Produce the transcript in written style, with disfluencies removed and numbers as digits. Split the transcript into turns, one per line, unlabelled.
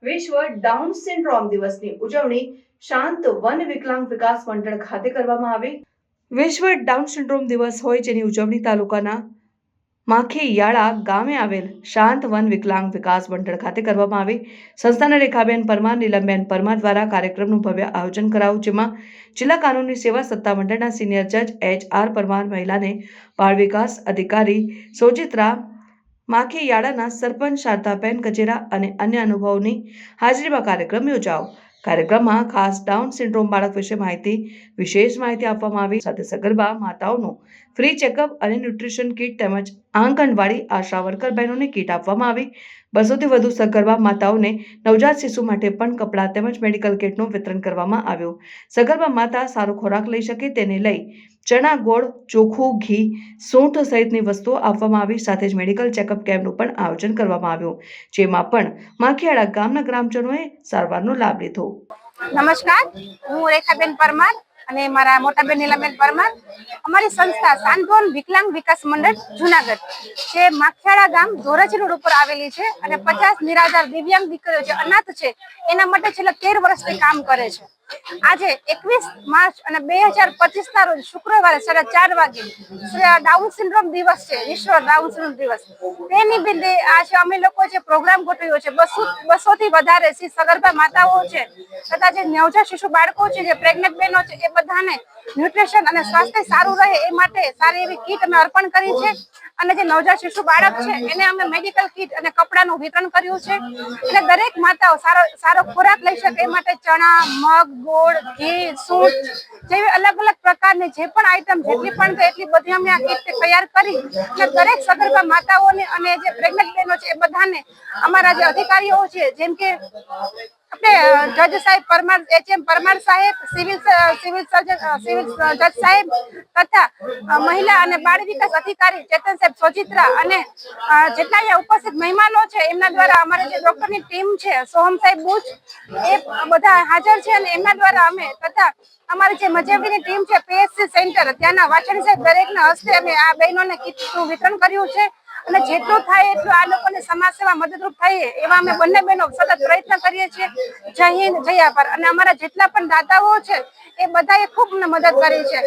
વિશ્વ down syndrome દિવસની ઉજવણી શાંત વન વિકલાંગ વિકાસ મંડળ ખાતે કરવામાં આવી। વિશ્વ ડાઉન સિન્ડ્રોમ દિવસ હોય જેની ઉજવણી તાલુકાના માખીયાળા ગામે આવેલ શાંત વન વિકલાંગ વિકાસ મંડળ ખાતે કરવામાં આવી। સંસ્થાના રેખાબેન પરમાર, નીલમબેન પરમાર દ્વારા કાર્યક્રમનું ભવ્ય આયોજન કરાયું, જેમાં જિલ્લા કાનૂની સેવા સત્તામંડળના સિનિયર જજ HR પરમાર, મહિલાને બાળ વિકાસ અધિકારી સોજિત્રા, માખીયાળાના સરપંચ શારદાબેન ગજેરા અને અન્ય અનુભવોની હાજરીમાં કાર્યક્રમ યોજાયો। કાર્યક્રમમાં ખાસ ડાઉન સિન્ડ્રોમ બાળક વિશે વિશેષ માહિતી આપવામાં આવી। સાથે સગર્ભા માતાઓનું ફ્રી ચેકઅપ અને ન્યુટ્રિશન કીટ તેમજ આંગણવાડી આશા વર્કર બહેનોને કીટ આપવામાં આવી। 200 થી વધુ સગર્ભા માતાઓને નવજાત શિશુ માટે પણ કપડાં તેમજ મેડિકલ કીટનું વિતરણ કરવામાં આવ્યું। સગર્ભા માતા સારો ખોરાક લઈ શકે તેને લઈ ચણા, ગોળ, ચોખ્ખું ઘી, સૂંઠ સહિતની વસ્તુઓ આપવામાં આવી। સાથે જ મેડિકલ ચેકઅપ કેમ્પનું પણ આયોજન કરવામાં આવ્યું, જેમાં પણ માખીયાળા ગામના ગ્રામજનોએ સારવારનો લાભ લીધો।
નમસ્કાર, હું રેખાબેન પરમાર અને મારા મોટાબેન નીલમબેન પરમાર। અમારી સંસ્થા શાંતવન વિકલાંગ વિકાસ મંડળ જુનાગઢ જે માખીયાળા ગામ ધોરાજી રોડ ઉપર આવેલી છે અને 50 નિરાધાર દિવ્યાંગ દીકરીઓ જે અનાથ છે એના માટે છેલ્લા 13 વર્ષથી કામ કરે છે। આજે 21 માર્ચ અને 2025 ના રોજ શુક્રવારે 4:30 વાગે ડાઉન સિન્ડ્રોમ દિવસ છે, વિશ્વ ડાઉન સિન્ડ્રોમ દિવસ। તે નિમિત્તે આજે અમે લોકો જે પ્રોગ્રામ ગોઠવ્યો છે, 200 થી વધારે સગર્ભા માતાઓ છે તથા જે નવજાત શિશુ બાળકો છે, જે પ્રેગ્નેન્ટ બહેનો છે, એ બધાને ન્યુટ્રિશન અને સ્વાસ્થ્ય સારું રહે એ માટે સારી એવી કીટ અમે અર્પણ કરી છે અને જે નવજાત શિશુ બાળક છે એને અમે મેડિકલ કીટ અને કપડાનું વિતરણ કર્યું છે અને દરેક માતાઓ સારો ખોરાક લઈ શકે એ માટે ચણા, મગ, ગોળ, ઘી, સૂંઠ જેવી અલગ અલગ પ્રકારની જે પણ આઈટમ જેટલી પણ છે એટલી બધી અમે આ કીટ તૈયાર કરી અને દરેક સગર્ભા માતાઓને અને જે પ્રેગ્નેન્ટ બહેનો છે એ બધાને અમારા જે અધિકારીઓ છે, જેમ કે આપણે જજ સાહેબ પરમાર, HM પરમાર સાહેબ, સિવિલ જજ સાહેબ તથા મહિલા અને બાળ વિકાસ અધિકારી ચેતન સાહેબ સોજિત્રા અને જેટલા અહીંયા ઉપસ્થિત મહેમાનો છે એમના દ્વારા અમારી જે ડોક્ટરની ટીમ છે, સોહમ સાહેબ બુચ, એ બધા હાજર છે અને એમના દ્વારા અમે તથા અમારી જે મજેવડીની ટીમ છે, PSC સેન્ટર ત્યાંના વાછડી સાહેબ દરેકના હસ્તે અમે આ બહેનોને કીટનું વિતરણ કર્યું છે અને જેટલું થાય એટલું આ લોકોને સમાજ સેવા મદદરૂપ થઈએ એવા અમે બંને બહેનો સતત પ્રયત્ન કરીએ છીએ। જય હિન્દ, જય આભાર। અને અમારા જેટલા પણ દાતાઓ છે એ બધાએ ખૂબ મદદ કરી છે।